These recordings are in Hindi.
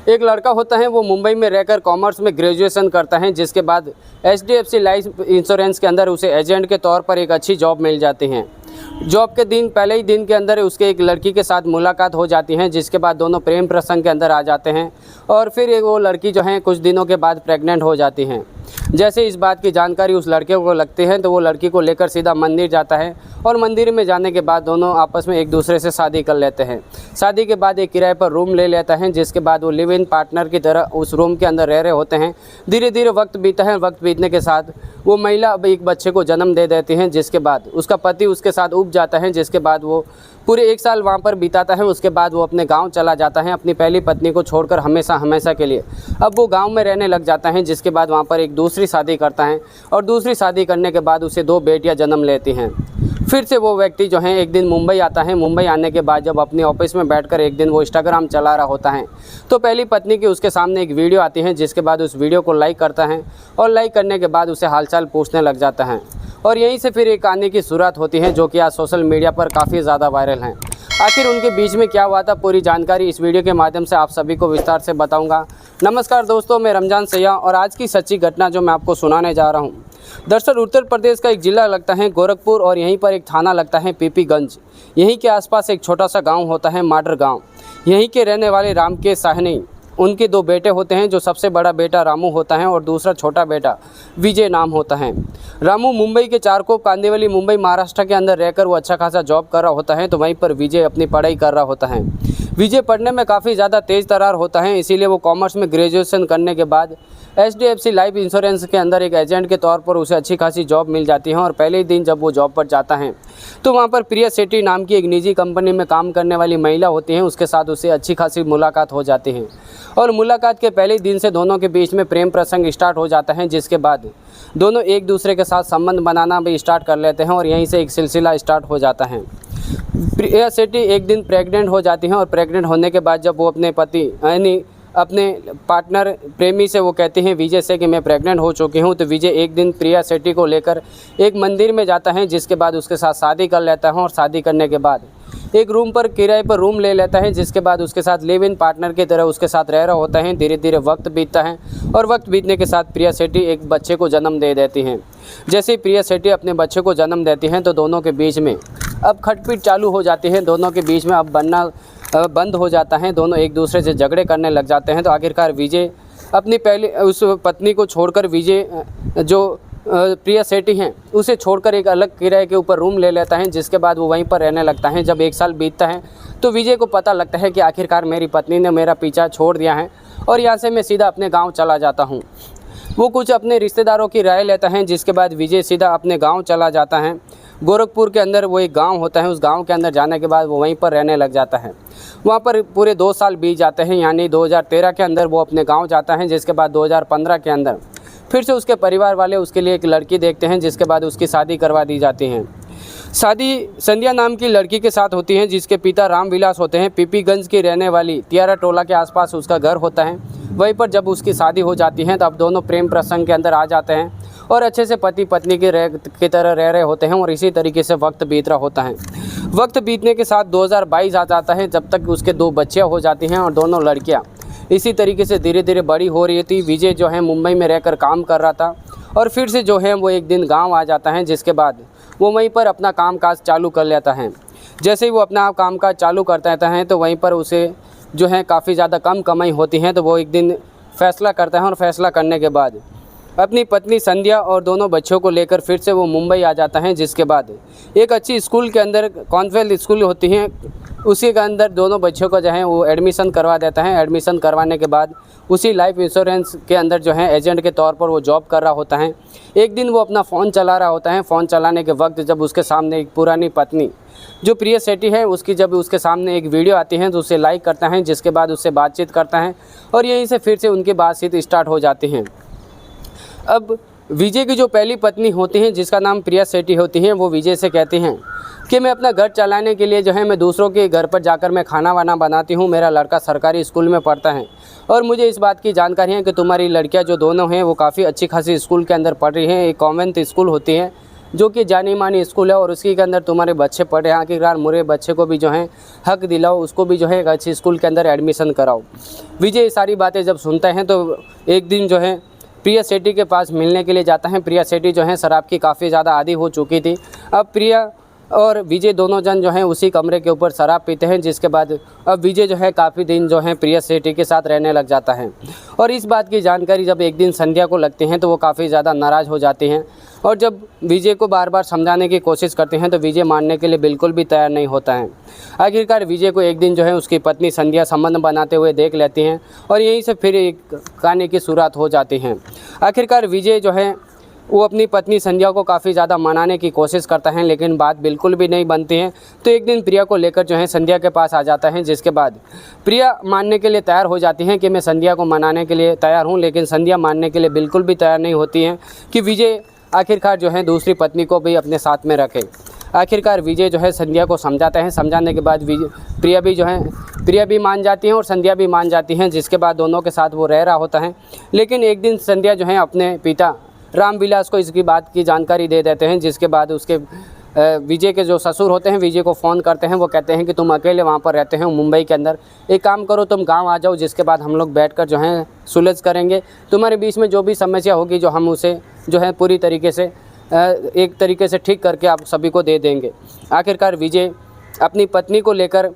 एक लड़का होता है वो मुंबई में रहकर कॉमर्स में ग्रेजुएशन करता है, जिसके बाद HDFC लाइफ इंश्योरेंस के अंदर उसे एजेंट के तौर पर एक अच्छी जॉब मिल जाती है। जॉब के दिन पहले ही दिन के अंदर उसके एक लड़की के साथ मुलाकात हो जाती है, जिसके बाद दोनों प्रेम प्रसंग के अंदर आ जाते हैं और फिर वो लड़की जो है कुछ दिनों के बाद प्रेग्नेंट हो जाती हैं। जैसे इस बात की जानकारी उस लड़के को लगती है तो वो लड़की को लेकर सीधा मंदिर जाता है और मंदिर में जाने के बाद दोनों आपस में एक दूसरे से शादी कर लेते हैं। शादी के बाद एक किराए पर रूम ले लेता है, जिसके बाद वो लिव इन पार्टनर की तरह उस रूम के अंदर रह रहे होते हैं। धीरे धीरे वक्त बीता है। वक्त बीतने के साथ वो महिला अब एक बच्चे को जन्म दे देती हैं, जिसके बाद उसका पति उसके साथ उब जाता है, जिसके बाद वो पूरे 1 साल वहाँ पर बिताता है। उसके बाद वो अपने गांव चला जाता है अपनी पहली पत्नी को छोड़कर हमेशा हमेशा के लिए। अब वो गांव में रहने लग जाता है, जिसके बाद वहाँ पर एक दूसरी शादी करता है और दूसरी शादी करने के बाद उसे 2 बेटियाँ जन्म लेती हैं। फिर से वो व्यक्ति जो है एक दिन मुंबई आता है। मुंबई आने के बाद जब अपने ऑफिस में बैठकर एक दिन वो इंस्टाग्राम चला रहा होता है तो पहली पत्नी की उसके सामने एक वीडियो आती है, जिसके बाद उस वीडियो को लाइक करता है और लाइक करने के बाद उसे हालचाल पूछने लग जाता है और यहीं से फिर एक कहानी की शुरुआत होती है, जो कि आज सोशल मीडिया पर काफ़ी ज़्यादा वायरल है। आखिर उनके बीच में क्या हुआ था, पूरी जानकारी इस वीडियो के माध्यम से आप सभी को विस्तार से बताऊंगा। नमस्कार दोस्तों, मैं रमजान सैया और आज की सच्ची घटना जो मैं आपको सुनाने जा रहा हूं, दरअसल उत्तर प्रदेश का एक ज़िला लगता है गोरखपुर और यहीं पर एक थाना लगता है पीपीगंज। यहीं के आसपास एक छोटा सा गांव होता है माडर गांव। यहीं के रहने वाले राम के साहनी, उनके 2 बेटे होते हैं, जो सबसे बड़ा बेटा रामू होता है और दूसरा छोटा बेटा विजय नाम होता है। रामू मुंबई के चारकोप कांदिवली मुंबई महाराष्ट्र के अंदर रहकर वो अच्छा खासा जॉब कर रहा होता है, तो वहीं पर विजय अपनी पढ़ाई कर रहा होता है। विजय पढ़ने में काफ़ी ज़्यादा तेज़ तर्रार होता है, इसीलिए वो कॉमर्स में ग्रेजुएशन करने के बाद HDFC लाइफ इंश्योरेंस के अंदर एक एजेंट के तौर पर उसे अच्छी खासी जॉब मिल जाती है। और पहले ही दिन जब वो जॉब पर जाता है तो वहाँ पर प्रिया सेठी नाम की एक निजी कंपनी में काम करने वाली महिला होती हैं, उसके साथ उसे अच्छी खासी मुलाकात हो जाती है और मुलाकात के पहले ही दिन से दोनों के बीच में प्रेम प्रसंग स्टार्ट हो जाता है, जिसके बाद दोनों एक दूसरे के साथ संबंध बनाना भी स्टार्ट कर लेते हैं और यहीं से एक सिलसिला स्टार्ट हो जाता है। प्रिया सेठी एक दिन प्रेग्नेंट हो जाती हैं और प्रेग्नेंट होने के बाद जब वो अपने पति यानी अपने पार्टनर प्रेमी से वो कहती हैं विजय से कि मैं प्रेग्नेंट हो चुकी हूँ, तो विजय एक दिन प्रिया सेठी को लेकर एक मंदिर में जाता है, जिसके बाद उसके साथ शादी कर लेता है और शादी करने के बाद एक रूम पर किराए पर रूम ले लेता है, जिसके बाद उसके साथ लिव इन पार्टनर की तरह उसके साथ रह रहा होता है। धीरे धीरे वक्त बीतता है और वक्त बीतने के साथ प्रिया सेठी एक बच्चे को जन्म दे देती हैं। जैसे ही प्रिया सेठी अपने बच्चे को जन्म देती हैं तो दोनों के बीच में अब खटपट चालू हो जाती है। दोनों के बीच में अब बनना बंद हो जाता है, दोनों एक दूसरे से झगड़े करने लग जाते हैं। तो आखिरकार विजय अपनी पहले उस पत्नी को छोड़कर विजय जो प्रिया सेठी हैं उसे छोड़कर एक अलग किराए के ऊपर रूम ले लेता है, जिसके बाद वो वहीं पर रहने लगता है। जब 1 साल बीतता है तो विजय को पता लगता है कि आखिरकार मेरी पत्नी ने मेरा पीछा छोड़ दिया है और यहाँ से मैं सीधा अपने गाँव चला जाता हूँ। वो कुछ अपने रिश्तेदारों की राय लेता है, जिसके बाद विजय सीधा अपने गाँव चला जाता है। गोरखपुर के अंदर वो एक गांव होता है, उस गांव के अंदर जाने के बाद वो वहीं पर रहने लग जाता है। वहाँ पर पूरे 2 साल बीत जाते हैं, यानी 2013 के अंदर वो अपने गांव जाता है, जिसके बाद 2015 के अंदर फिर से उसके परिवार वाले उसके लिए एक लड़की देखते हैं, जिसके बाद उसकी शादी करवा दी जाती है। शादी संध्या नाम की लड़की के साथ होती है, जिसके पिता रामविलास होते हैं। पीपीगंज की रहने वाली तियारा टोला के आसपास उसका घर होता है। वहीं पर जब उसकी शादी हो जाती है तो अब दोनों प्रेम प्रसंग के अंदर आ जाते हैं और अच्छे से पति पत्नी की तरह रह रहे होते हैं और इसी तरीके से वक्त बीत रहा होता है। वक्त बीतने के साथ 2022 आ जाता है, जब तक उसके 2 बच्चियाँ हो जाती हैं और दोनों लड़कियाँ इसी तरीके से धीरे धीरे बड़ी हो रही थी। विजय जो है मुंबई में रहकर काम कर रहा था और फिर से जो है वो एक दिन गांव आ जाता है, जिसके बाद वो वहीं पर अपना कामकाज चालू कर लेता है। जैसे ही वो अपना कामकाज चालू करता है तो वहीं पर उसे जो है काफ़ी ज़्यादा कम कमाई होती है, तो वो एक दिन फैसला करता है और फैसला करने के बाद अपनी पत्नी संध्या और दोनों बच्चों को लेकर फिर से वो मुंबई आ जाता है। जिसके बाद एक अच्छी स्कूल के अंदर कॉन्वेंट स्कूल होती है, उसी के अंदर दोनों बच्चों को जो है वो एडमिशन करवा देता है। एडमिशन करवाने के बाद उसी लाइफ इंश्योरेंस के अंदर जो है एजेंट के तौर पर वो जॉब कर रहा होता है। एक दिन वो अपना फ़ोन चला रहा होता है। फ़ोन चलाने के वक्त जब उसके सामने एक पुरानी पत्नी जो प्रिया सेठी है उसकी जब उसके सामने एक वीडियो आती है तो उसे लाइक करता है, जिसके बाद उससे बातचीत करता है और यहीं से फिर से उनकी बातचीत स्टार्ट हो जाती है। अब विजय की जो पहली पत्नी होती हैं, जिसका नाम प्रिया सेठी होती हैं, वो विजय से कहती हैं कि मैं अपना घर चलाने के लिए जो है मैं दूसरों के घर पर जाकर मैं खाना वाना बनाती हूँ। मेरा लड़का सरकारी स्कूल में पढ़ता है और मुझे इस बात की जानकारी है कि तुम्हारी लड़कियाँ जो दोनों हैं वो काफ़ी अच्छी खासी स्कूल के अंदर पढ़ रही हैं। एक कॉन्वेंट स्कूल होती है जो कि जानी मानी स्कूल है और उसी के अंदर तुम्हारे बच्चे पढ़ रहे हैं, आखिरकार मेरे बच्चे को भी जो है हक दिलाओ, उसको भी जो है एक अच्छी स्कूल के अंदर एडमिशन कराओ। विजय ये सारी बातें जब सुनते हैं तो एक दिन जो है प्रिया सेठी के पास मिलने के लिए जाता है। प्रिया सेठी जो है शराब की काफ़ी ज़्यादा आदी हो चुकी थी। अब प्रिया और विजय दोनों जन जो हैं उसी कमरे के ऊपर शराब पीते हैं, जिसके बाद अब विजय जो है काफ़ी दिन जो है प्रिया सेठी के साथ रहने लग जाता है। और इस बात की जानकारी जब एक दिन संध्या को लगती हैं तो वो काफ़ी ज़्यादा नाराज़ हो जाती हैं और जब विजय को बार बार समझाने की कोशिश करते हैं तो विजय मानने के लिए बिल्कुल भी तैयार नहीं होता है। आखिरकार विजय को एक दिन जो है उसकी पत्नी संध्या संबंध बनाते हुए देख लेती हैं और यहीं से फिर एक कहानी की शुरुआत हो जाती है। आखिरकार विजय जो है वो अपनी पत्नी संध्या को काफ़ी ज़्यादा मनाने की कोशिश करता है, लेकिन बात बिल्कुल भी नहीं बनती है। तो एक दिन प्रिया को लेकर जो है संध्या के पास आ जाता है, जिसके बाद प्रिया मानने के लिए तैयार हो जाती हैं कि मैं संध्या को मनाने के लिए तैयार हूँ, लेकिन संध्या मानने के लिए बिल्कुल भी तैयार नहीं होती हैं कि विजय आखिरकार जो है दूसरी पत्नी को भी अपने साथ में रखे। आखिरकार विजय जो है संध्या को समझाता है, समझाने के बाद प्रिया भी मान जाती हैं और संध्या भी मान जाती हैं, जिसके बाद दोनों के साथ वो रह रहा होता है। लेकिन एक दिन संध्या जो है अपने पिता रामविलास को इसकी बात की जानकारी दे देते हैं, जिसके बाद उसके विजय के जो ससुर होते हैं विजय को फ़ोन करते हैं। वो कहते हैं कि तुम अकेले वहाँ पर रहते हो मुंबई के अंदर, एक काम करो तुम गांव आ जाओ, जिसके बाद हम लोग बैठकर जो है सुलझ करेंगे, तुम्हारे बीच में जो भी समस्या होगी जो हम उसे जो है पूरी तरीके से एक तरीके से ठीक करके आप सभी को दे देंगे। आखिरकार विजय अपनी पत्नी को लेकर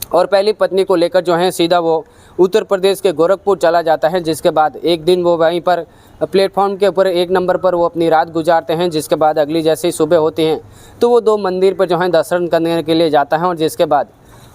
और पहली पत्नी को लेकर जो है सीधा वो उत्तर प्रदेश के गोरखपुर चला जाता है, जिसके बाद एक दिन वो वहीं पर प्लेटफॉर्म के ऊपर 1 नंबर पर वो अपनी रात गुजारते हैं। जिसके बाद अगली जैसे ही सुबह होती हैं तो वो 2 मंदिर पर जो है दर्शन करने के लिए जाता है और जिसके बाद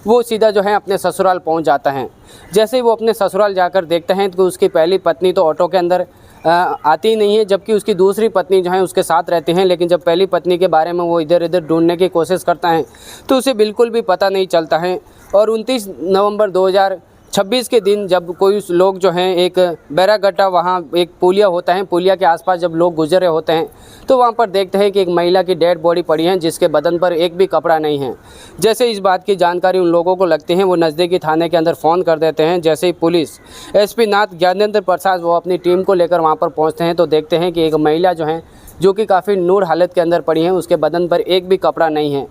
वो सीधा जो है अपने ससुराल पहुंच जाता है। जैसे ही वो अपने ससुराल जाकर देखते हैं तो उसकी पहली पत्नी तो ऑटो के अंदर आती ही नहीं है, जबकि उसकी दूसरी पत्नी जो है उसके साथ रहती हैं। लेकिन जब पहली पत्नी के बारे में वो इधर उधर ढूंढने की कोशिश करता है तो उसे बिल्कुल भी पता नहीं चलता है। और 29 नवंबर 2026 के दिन जब कोई लोग जो हैं एक बैरागट्टा वहाँ एक पुलिया होता है, पुलिया के आसपास जब लोग गुजर रहे होते हैं तो वहाँ पर देखते हैं कि एक महिला की डेड बॉडी पड़ी है, जिसके बदन पर एक भी कपड़ा नहीं है। जैसे इस बात की जानकारी उन लोगों को लगती है वो नज़दीकी थाने के अंदर फ़ोन कर देते हैं। जैसे ही पुलिस एसपी नाथ ज्ञानेंद्र प्रसाद वो अपनी टीम को लेकर वहाँ पर पहुँचते हैं तो देखते हैं कि एक महिला जो है जो कि काफ़ी नूर हालत के अंदर पड़ी है, उसके बदन पर एक भी कपड़ा नहीं है।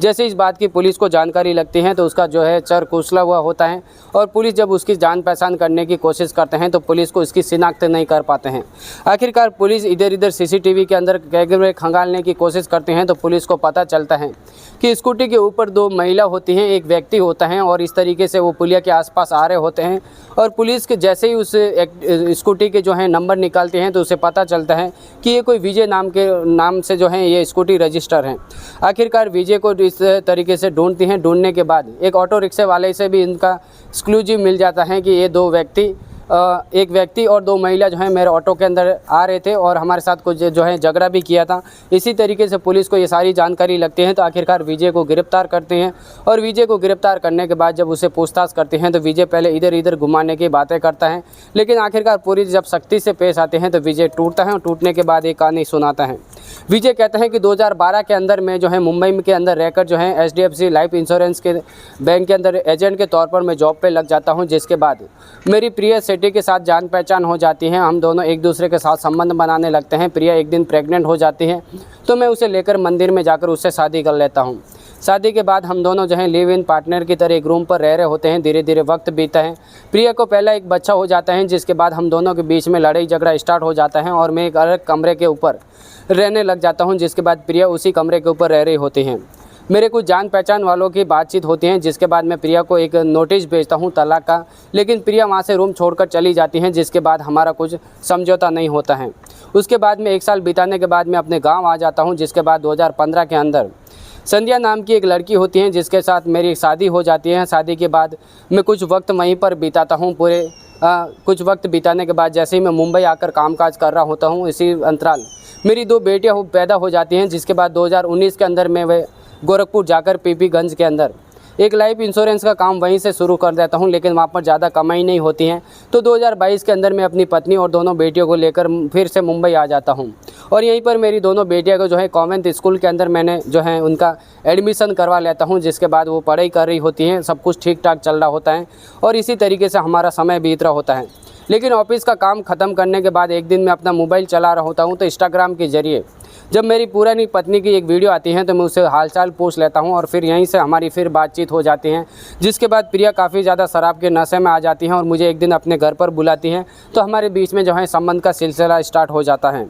जैसे इस बात की पुलिस को जानकारी लगती है तो उसका जो है चर कुचला हुआ होता है और पुलिस जब उसकी जान पहचान करने की कोशिश करते हैं तो पुलिस को इसकी शिनाख्त नहीं कर पाते हैं। आखिरकार पुलिस इधर इधर सीसीटीवी के अंदर कैमरे खंगालने की कोशिश करते हैं तो पुलिस को पता चलता है कि स्कूटी के ऊपर 2 महिला होती हैं, एक व्यक्ति होता है और इस तरीके से वो पुलिया के आसपास आ रहे होते हैं। और पुलिस के जैसे ही उस स्कूटी के जो है नंबर निकालते हैं तो उसे पता चलता है कि ये कोई विजय नाम से जो है ये स्कूटी रजिस्टर है। आखिरकार विजय को इस तरीके से ढूंढती हैं। ढूंढने के बाद एक ऑटो रिक्शे वाले से भी इनका एक्सक्लूसिव मिल जाता है कि ये 2 व्यक्ति एक व्यक्ति और 2 महिला जो है मेरे ऑटो के अंदर आ रहे थे और हमारे साथ कुछ जो है झगड़ा भी किया था। इसी तरीके से पुलिस को ये सारी जानकारी लगती है तो आखिरकार विजय को गिरफ्तार करते हैं। और विजय को गिरफ्तार करने के बाद जब उसे पूछताछ करते हैं तो विजय पहले इधर इधर घुमाने की बातें करता है, लेकिन आखिरकार पुलिस जब सख्ती से पेश आते हैं तो विजय टूटता है और टूटने के बाद एक कहानी सुनाता है। विजय कहता है कि 2012 के अंदर मैं जो है मुंबई के अंदर रहकर जो है HDFC लाइफ इंश्योरेंस के बैंक के अंदर एजेंट के तौर पर मैं जॉब पे लग जाता हूं, जिसके बाद मेरी प्रिया सेठी के साथ जान पहचान हो जाती है। हम दोनों एक दूसरे के साथ संबंध बनाने लगते हैं। प्रिया एक दिन प्रेग्नेंट हो जाती है तो मैं उसे लेकर मंदिर में जाकर उससे शादी कर लेता हूँ। शादी के बाद हम दोनों जो है लिव इन पार्टनर की तरह एक रूम पर रह रहे होते हैं। धीरे धीरे वक्त बीता है। प्रिया को पहला एक बच्चा हो जाता है, जिसके बाद हम दोनों के बीच में लड़ाई झगड़ा स्टार्ट हो जाता है और मैं एक अलग कमरे के ऊपर रहने लग जाता हूं, जिसके बाद प्रिया उसी कमरे के ऊपर रह रही होती हैं। मेरे कुछ जान पहचान वालों की बातचीत होती है, जिसके बाद मैं प्रिया को एक नोटिस भेजता हूं तलाक का, लेकिन प्रिया वहां से रूम छोड़कर चली जाती हैं, जिसके बाद हमारा कुछ समझौता नहीं होता है। उसके बाद में 1 साल बिताने के बाद मैं अपने गाँव आ जाता हूँ, जिसके बाद 2015 के अंदर संध्या नाम की एक लड़की होती है, जिसके साथ मेरी शादी हो जाती है। शादी के बाद मैं कुछ वक्त वहीं पर बिताता हूँ। कुछ वक्त बिताने के बाद जैसे ही मैं मुंबई आकर कामकाज कर रहा होता हूँ, इसी अंतराल मेरी 2 बेटियाँ पैदा हो जाती हैं, जिसके बाद 2019 के अंदर मैं वह गोरखपुर जाकर पीपीगंज के अंदर एक लाइफ इंश्योरेंस का काम वहीं से शुरू कर देता हूं, लेकिन वहाँ पर ज़्यादा कमाई नहीं होती है। तो 2022 के अंदर मैं अपनी पत्नी और दोनों बेटियों को लेकर फिर से मुंबई आ जाता हूं और यहीं पर मेरी दोनों बेटियों को जो है कॉन्वेंट स्कूल के अंदर मैंने जो है उनका एडमिशन करवा लेता हूं, जिसके बाद वो पढ़ाई कर रही होती हैं। सब कुछ ठीक ठाक चल रहा होता है और इसी तरीके से हमारा समय बीत रहा होता है। लेकिन ऑफिस का काम ख़त्म करने के बाद एक दिन मैं अपना मोबाइल चला रहा होता हूँ तो इंस्टाग्राम के ज़रिए जब मेरी पुरानी पत्नी की एक वीडियो आती है तो मैं उससे हालचाल पूछ लेता हूं और फिर यहीं से हमारी फिर बातचीत हो जाती है। जिसके बाद प्रिया काफ़ी ज़्यादा शराब के नशे में आ जाती हैं और मुझे एक दिन अपने घर पर बुलाती हैं, तो हमारे बीच में जो है संबंध का सिलसिला स्टार्ट हो जाता है।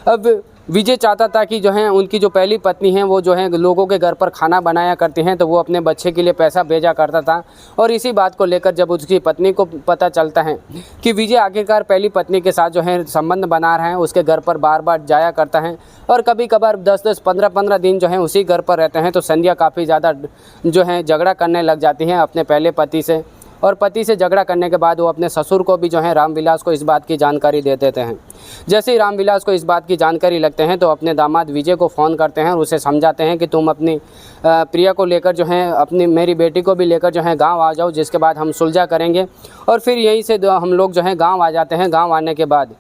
अब विजय चाहता था कि जो है उनकी जो पहली पत्नी है वो जो है लोगों के घर पर खाना बनाया करती हैं, तो वो अपने बच्चे के लिए पैसा भेजा करता था। और इसी बात को लेकर जब उसकी पत्नी को पता चलता है कि विजय आखिरकार पहली पत्नी के साथ जो है संबंध बना रहा है, उसके घर पर बार बार जाया करता है और कभी कभार 10-10, 15-15 दिन जो है उसी घर पर रहते हैं, तो संध्या काफ़ी ज़्यादा जो है झगड़ा करने लग जाती हैं अपने पहले पति से। और पति से झगड़ा करने के बाद वो अपने ससुर को भी जो है रामविलास को इस बात की जानकारी दे देते हैं। जैसे ही रामविलास को इस बात की जानकारी लगते हैं तो अपने दामाद विजय को फ़ोन करते हैं और उसे समझाते हैं कि तुम अपनी प्रिया को लेकर जो है अपनी मेरी बेटी को भी लेकर जो है गांव आ जाओ, जिसके बाद हम सुलझा करेंगे। और फिर यहीं से हम लोग जो है गांव आ जाते हैं। गांव आने के बाद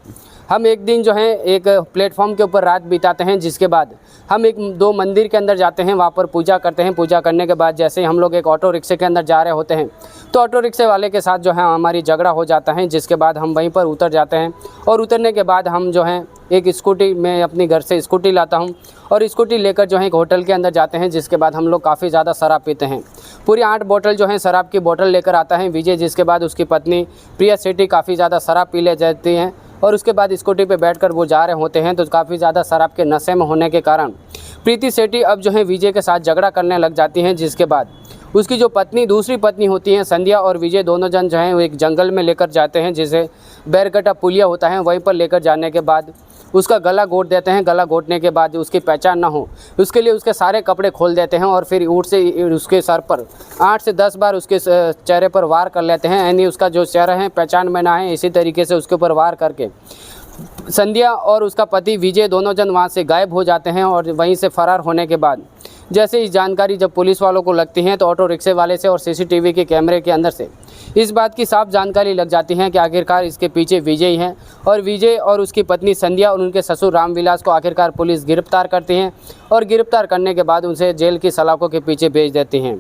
हम एक दिन जो है एक प्लेटफॉर्म के ऊपर रात बिताते हैं, जिसके बाद हम एक 2 मंदिर के अंदर जाते हैं, वहाँ पर पूजा करते हैं। पूजा करने के बाद जैसे ही हम लोग एक ऑटो रिक्शे के अंदर जा रहे होते हैं तो ऑटो रिक्शे वाले के साथ जो है हमारी झगड़ा हो जाता है, जिसके बाद हम वहीं पर उतर जाते हैं। और उतरने के बाद हम जो है एक स्कूटी में अपने घर से स्कूटी लाता हूँ और स्कूटी लेकर जो है एक होटल के अंदर जाते हैं, जिसके बाद हम लोग काफ़ी ज़्यादा शराब पीते हैं। पूरी 8 बोतल जो है शराब की बोतल लेकर आता है विजय, जिसके बाद उसकी पत्नी प्रिया सेठी काफ़ी ज़्यादा शराब पी ले जाती हैं। और उसके बाद स्कूटी पे बैठकर वो जा रहे होते हैं, तो काफ़ी ज़्यादा शराब के नशे में होने के कारण प्रीति सेठी अब जो है विजय के साथ झगड़ा करने लग जाती हैं। जिसके बाद उसकी जो पत्नी दूसरी पत्नी होती हैं संध्या और विजय दोनों जन जो हैं वो एक जंगल में लेकर जाते हैं, जिसे बैरकटा पुलिया होता है, वहीं पर लेकर जाने के बाद उसका गला घोट देते हैं। गला घोटने के बाद उसकी पहचान ना हो उसके लिए उसके सारे कपड़े खोल देते हैं और फिर ऊँट से उसके सर पर 8 से 10 बार उसके चेहरे पर वार कर लेते हैं, यानी उसका जो चेहरा है पहचान में ना है। इसी तरीके से उसके ऊपर वार करके संध्या और उसका पति विजय दोनों जन वहाँ से गायब हो जाते हैं। और वहीं से फरार होने के बाद जैसे इस जानकारी जब पुलिस वालों को लगती है तो ऑटो रिक्शे वाले से और सीसीटीवी के कैमरे के अंदर से इस बात की साफ जानकारी लग जाती है कि आखिरकार इसके पीछे विजय ही हैं। और विजय और उसकी पत्नी संध्या और उनके ससुर रामविलास को आखिरकार पुलिस गिरफ्तार करती हैं और गिरफ्तार करने के बाद उनसे जेल की सलाखों के पीछे भेज देती हैं।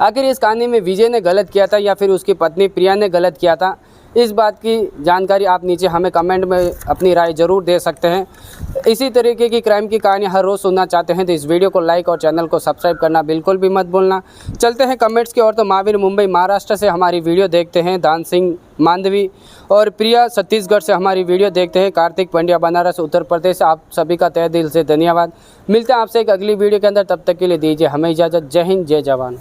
आखिर इस कहानी में विजय ने गलत किया था या फिर उसकी पत्नी प्रिया ने गलत किया था, इस बात की जानकारी आप नीचे हमें कमेंट में अपनी राय ज़रूर दे सकते हैं। इसी तरीके की क्राइम की कहानी हर रोज़ सुनना चाहते हैं तो इस वीडियो को लाइक और चैनल को सब्सक्राइब करना बिल्कुल भी मत भूलना। चलते हैं कमेंट्स की ओर। तो महावीर मुंबई महाराष्ट्र से हमारी वीडियो देखते हैं दान सिंह मांडवी, और प्रिया छत्तीसगढ़ से हमारी वीडियो देखते हैं कार्तिक पंड्या बनारस उत्तर प्रदेश। आप सभी का तहे दिल से धन्यवाद। मिलते हैं आपसे एक अगली वीडियो के अंदर, तब तक के लिए दीजिए हमें इजाज़त। जय हिंद, जय जवान।